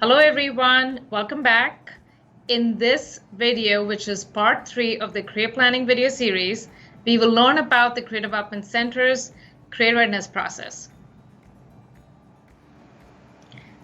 Hello everyone, welcome back. In this video, which is part 3 of the career planning video series, we will learn about the Career Development Center's career readiness process.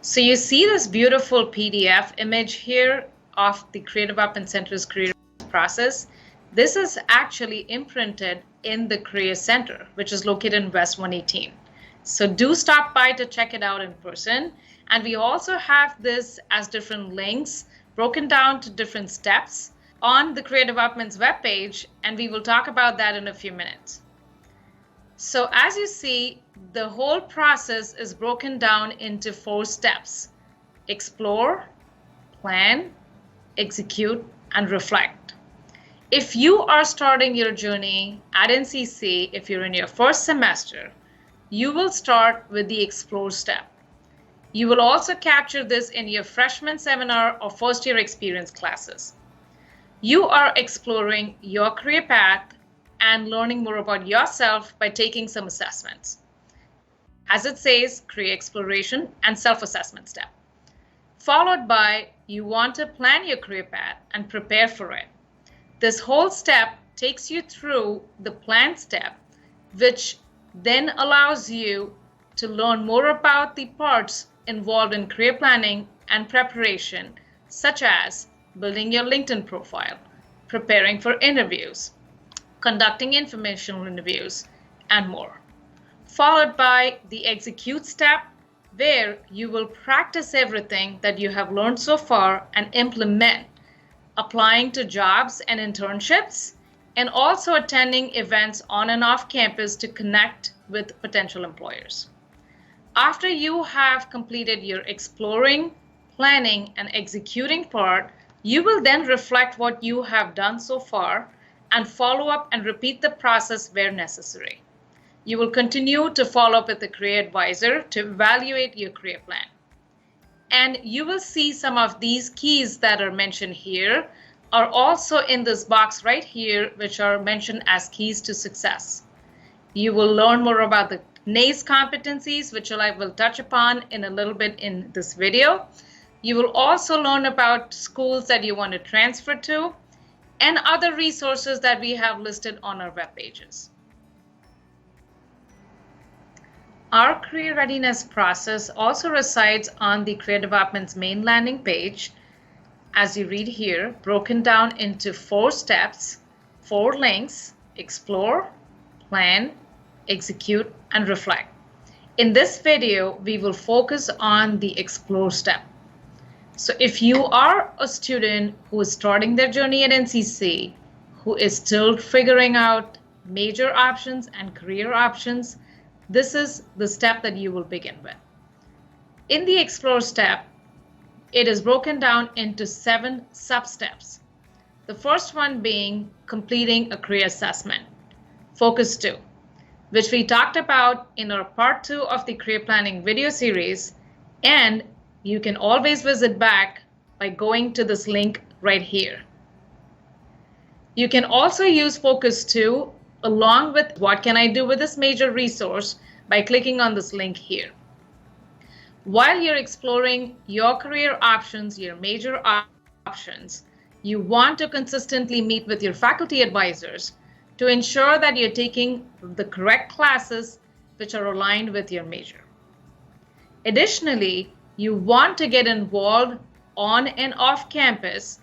So you see this beautiful PDF image here of the Career Development Center's career process. This is actually imprinted in the Career Center, which is located in West 118. So do stop by to check it out in person. And we also have this as different links broken down to different steps on the Career Development's webpage, and we will talk about that in a few minutes. So as you see, the whole process is broken down into 4 steps: explore, plan, execute, and reflect. If you are starting your journey at NCC, if you're in your first semester, you will start with the explore step. You will also capture this in your freshman seminar or first year experience classes. You are exploring your career path and learning more about yourself by taking some assessments. As it says, career exploration and self-assessment step. Followed by, you want to plan your career path and prepare for it. This whole step takes you through the plan step, which then allows you to learn more about the parts involved in career planning and preparation, such as building your LinkedIn profile, preparing for interviews, conducting informational interviews, and more. Followed by the execute step, where you will practice everything that you have learned so far and implement, applying to jobs and internships, and also attending events on and off campus to connect with potential employers. After you have completed your exploring, planning, and executing part, you will then reflect what you have done so far and follow up and repeat the process where necessary. You will continue to follow up with the career advisor to evaluate your career plan. And you will see some of these keys that are mentioned here are also in this box right here, which are mentioned as keys to success. You will learn more about the NACE competencies, which I will touch upon in a little bit in this video. You will also learn about schools that you want to transfer to and other resources that we have listed on our web pages. Our career readiness process also resides on the Career Development's main landing page, as you read here, broken down into 4 steps, 4 links: explore, plan, execute, and reflect. In this video, we will focus on the explore step. So if you are a student who is starting their journey at NCC, who is still figuring out major options and career options, this is the step that you will begin with. In the explore step, it is broken down into 7 sub-steps. The first one being completing a career assessment, Focus 2, which we talked about in our part 2 of the career planning video series, and you can always visit back by going to this link right here. You can also use Focus 2 along with what can I do with this major resource by clicking on this link here. While you're exploring your career options, your major options, you want to consistently meet with your faculty advisors to ensure that you're taking the correct classes which are aligned with your major. Additionally, you want to get involved on and off campus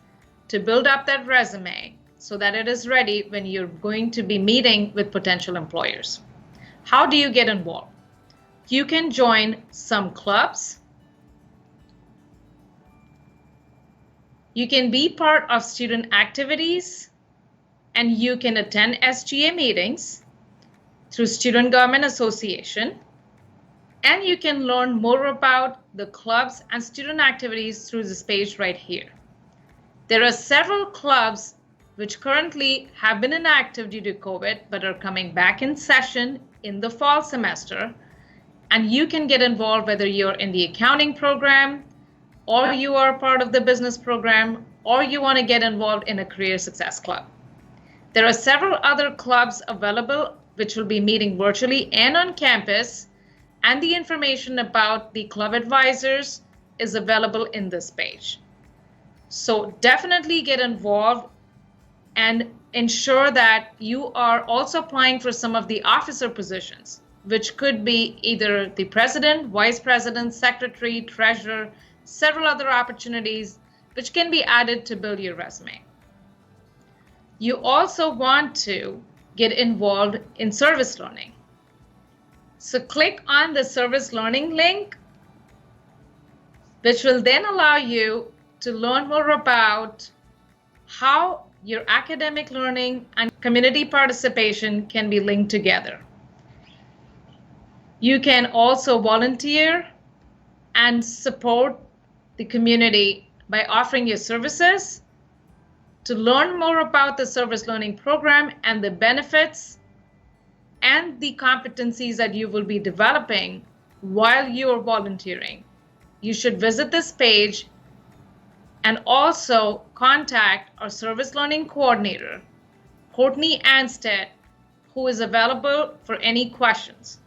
to build up that resume so that it is ready when you're going to be meeting with potential employers. How do you get involved? You can join some clubs. You can be part of student activities, and you can attend SGA meetings through Student Government Association, and you can learn more about the clubs and student activities through this page right here. There are several clubs which currently have been inactive due to COVID, but are coming back in session in the fall semester, and you can get involved whether you're in the accounting program, or you are part of the business program, or you want to get involved in a career success club. There are several other clubs available which will be meeting virtually and on campus, and the information about the club advisors is available in this page. So definitely get involved and ensure that you are also applying for some of the officer positions, which could be either the president, vice president, secretary, treasurer, several other opportunities which can be added to build your resume. You also want to get involved in service learning. So click on the service learning link, which will then allow you to learn more about how your academic learning and community participation can be linked together. You can also volunteer and support the community by offering your services. To learn more about the service learning program and the benefits and the competencies that you will be developing while you are volunteering, you should visit this page and also contact our service learning coordinator, Courtney Anstead, who is available for any questions.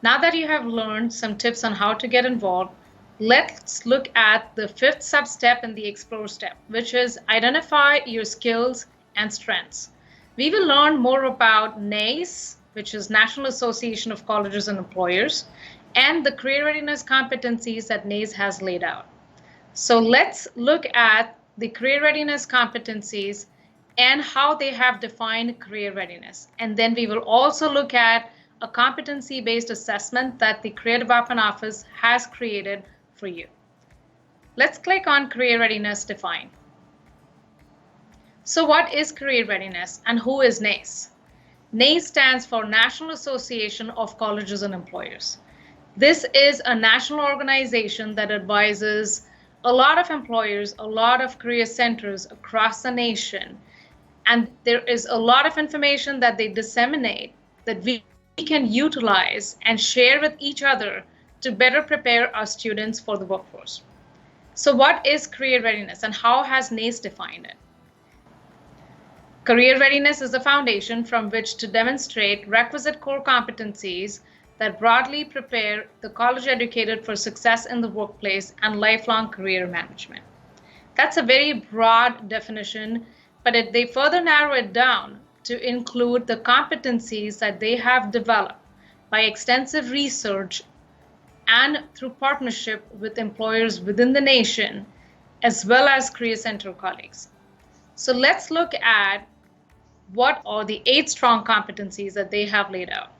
Now that you have learned some tips on how to get involved, let's look at the fifth sub-step in the Explore step, which is identify your skills and strengths. We will learn more about NACE, which is National Association of Colleges and Employers, and the career readiness competencies that NACE has laid out. So let's look at the career readiness competencies and how they have defined career readiness. And then we will also look at a competency-based assessment that the Career Development Office has created for you. Let's click on Career Readiness Defined. So what is career readiness and who is NACE? NACE stands for National Association of Colleges and Employers. This is a national organization that advises a lot of employers, a lot of career centers across the nation. And there is a lot of information that they disseminate that we can utilize and share with each other to better prepare our students for the workforce. So what is career readiness and how has NACE defined it? Career readiness is the foundation from which to demonstrate requisite core competencies that broadly prepare the college educated for success in the workplace and lifelong career management. That's a very broad definition, but they further narrow it down to include the competencies that they have developed by extensive research and through partnership with employers within the nation, as well as career center colleagues. So let's look at what are the 8 strong competencies that they have laid out.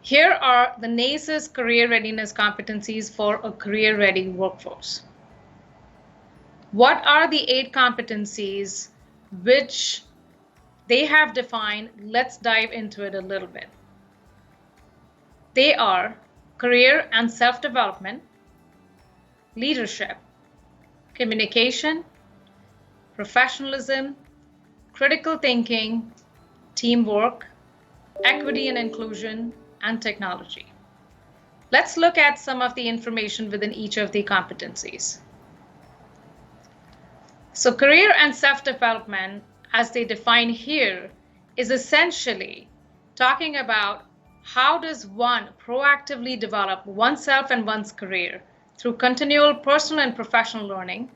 Here are the NACE's career readiness competencies for a career-ready workforce. What are the 8 competencies which they have defined? Let's dive into it a little bit. They are career and self-development, leadership, communication, professionalism, critical thinking, teamwork, equity and inclusion, and technology. Let's look at some of the information within each of the competencies. So career and self-development, as they define here, is essentially talking about how does one proactively develop oneself and one's career through continual personal and professional learning,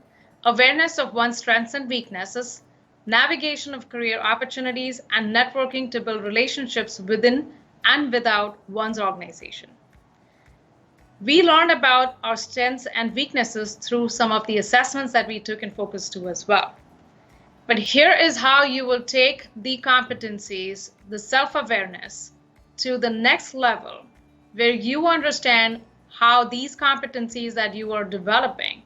awareness of one's strengths and weaknesses, navigation of career opportunities, and networking to build relationships within and without one's organization. We learned about our strengths and weaknesses through some of the assessments that we took in Focus 2 as well. But here is how you will take the competencies, the self-awareness, to the next level, where you understand how these competencies that you are developing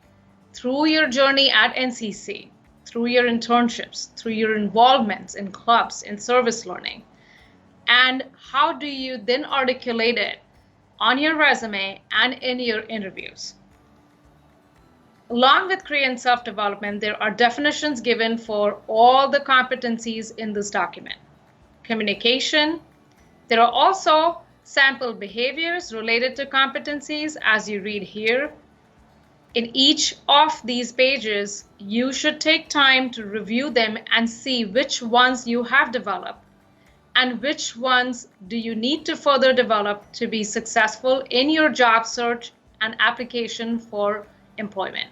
through your journey at NCC, through your internships, through your involvements in clubs, in service learning, and how do you then articulate it on your resume and in your interviews. Along with career and self-development, there are definitions given for all the competencies in this document. Communication. There are also sample behaviors related to competencies, as you read here. In each of these pages, you should take time to review them and see which ones you have developed and which ones do you need to further develop to be successful in your job search and application for employment.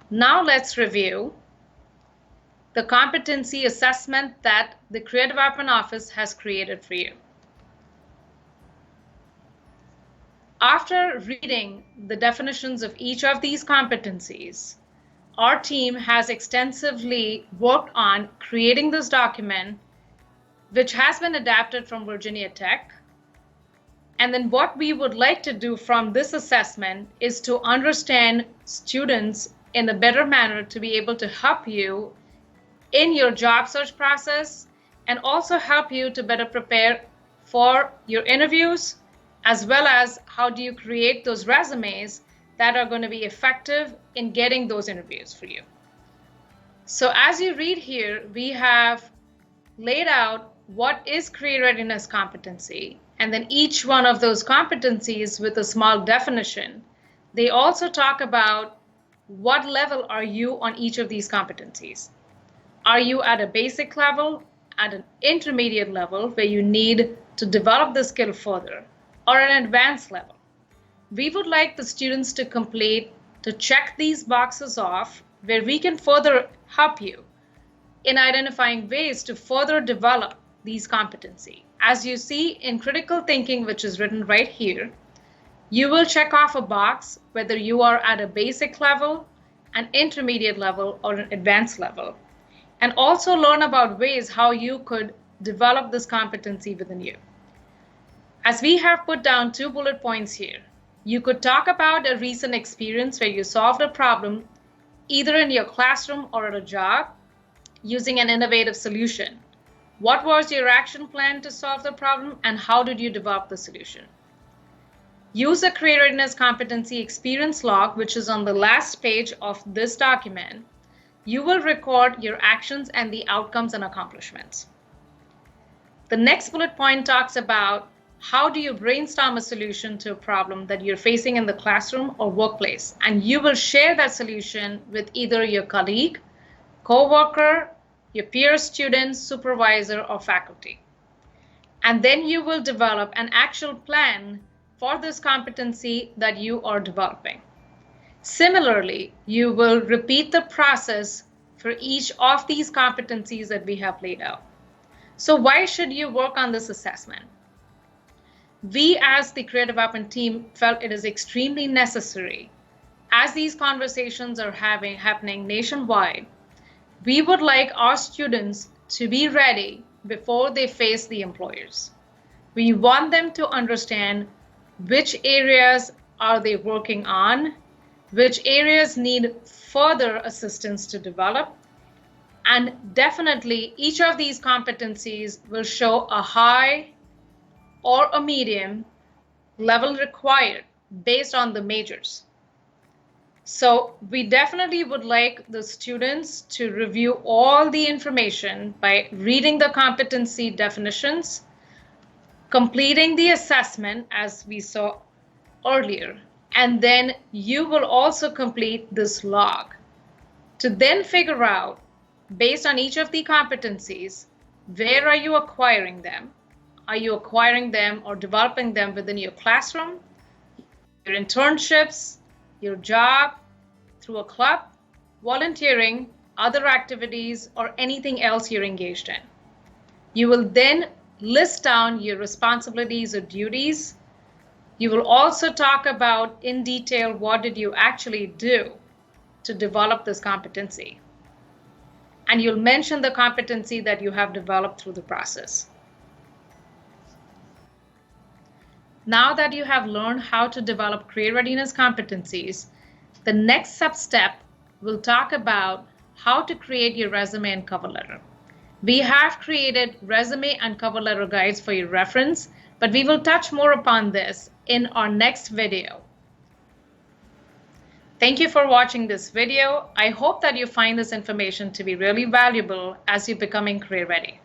Now let's review the competency assessment that the Career Development Office has created for you. After reading the definitions of each of these competencies, our team has extensively worked on creating this document, which has been adapted from Virginia Tech. And then what we would like to do from this assessment is to understand students in a better manner to be able to help you in your job search process and also help you to better prepare for your interviews, as well as how do you create those resumes that are going to be effective in getting those interviews for you. So as you read here, we have laid out what is career readiness competency, and then each one of those competencies with a small definition. They also talk about what level are you on each of these competencies. Are you at a basic level, at an intermediate level where you need to develop the skill further, or an advanced level? We would like the students to check these boxes off where we can further help you in identifying ways to further develop these competencies. As you see in critical thinking, which is written right here, you will check off a box whether you are at a basic level, an intermediate level, or an advanced level, and also learn about ways how you could develop this competency within you. As we have put down 2 bullet points here, you could talk about a recent experience where you solved a problem either in your classroom or at a job using an innovative solution. What was your action plan to solve the problem, and how did you develop the solution? Use a career readiness competency experience log, which is on the last page of this document. You will record your actions and the outcomes and accomplishments. The next bullet point talks about how do you brainstorm a solution to a problem that you're facing in the classroom or workplace, and you will share that solution with either your colleague, co-worker, your peer student, supervisor, or faculty. And then you will develop an actual plan for this competency that you are developing. Similarly, you will repeat the process for each of these competencies that we have laid out. So why should you work on this assessment? We, as the Career Development team, felt it is extremely necessary. As these conversations are happening nationwide, we would like our students to be ready before they face the employers. We want them to understand which areas are they working on, which areas need further assistance to develop, and definitely each of these competencies will show a high or a medium level required based on the majors. So we definitely would like the students to review all the information by reading the competency definitions, completing the assessment as we saw earlier, and then you will also complete this log to then figure out, based on each of the competencies, where are you acquiring them? Are you acquiring them or developing them within your classroom, your internships, your job, through a club, volunteering, other activities, or anything else you're engaged in? You will then list down your responsibilities or duties. You will also talk about in detail what did you actually do to develop this competency. And you'll mention the competency that you have developed through the process. Now that you have learned how to develop career readiness competencies, the next sub-step will talk about how to create your resume and cover letter. We have created resume and cover letter guides for your reference, but we will touch more upon this in our next video. Thank you for watching this video. I hope that you find this information to be really valuable as you're becoming career ready.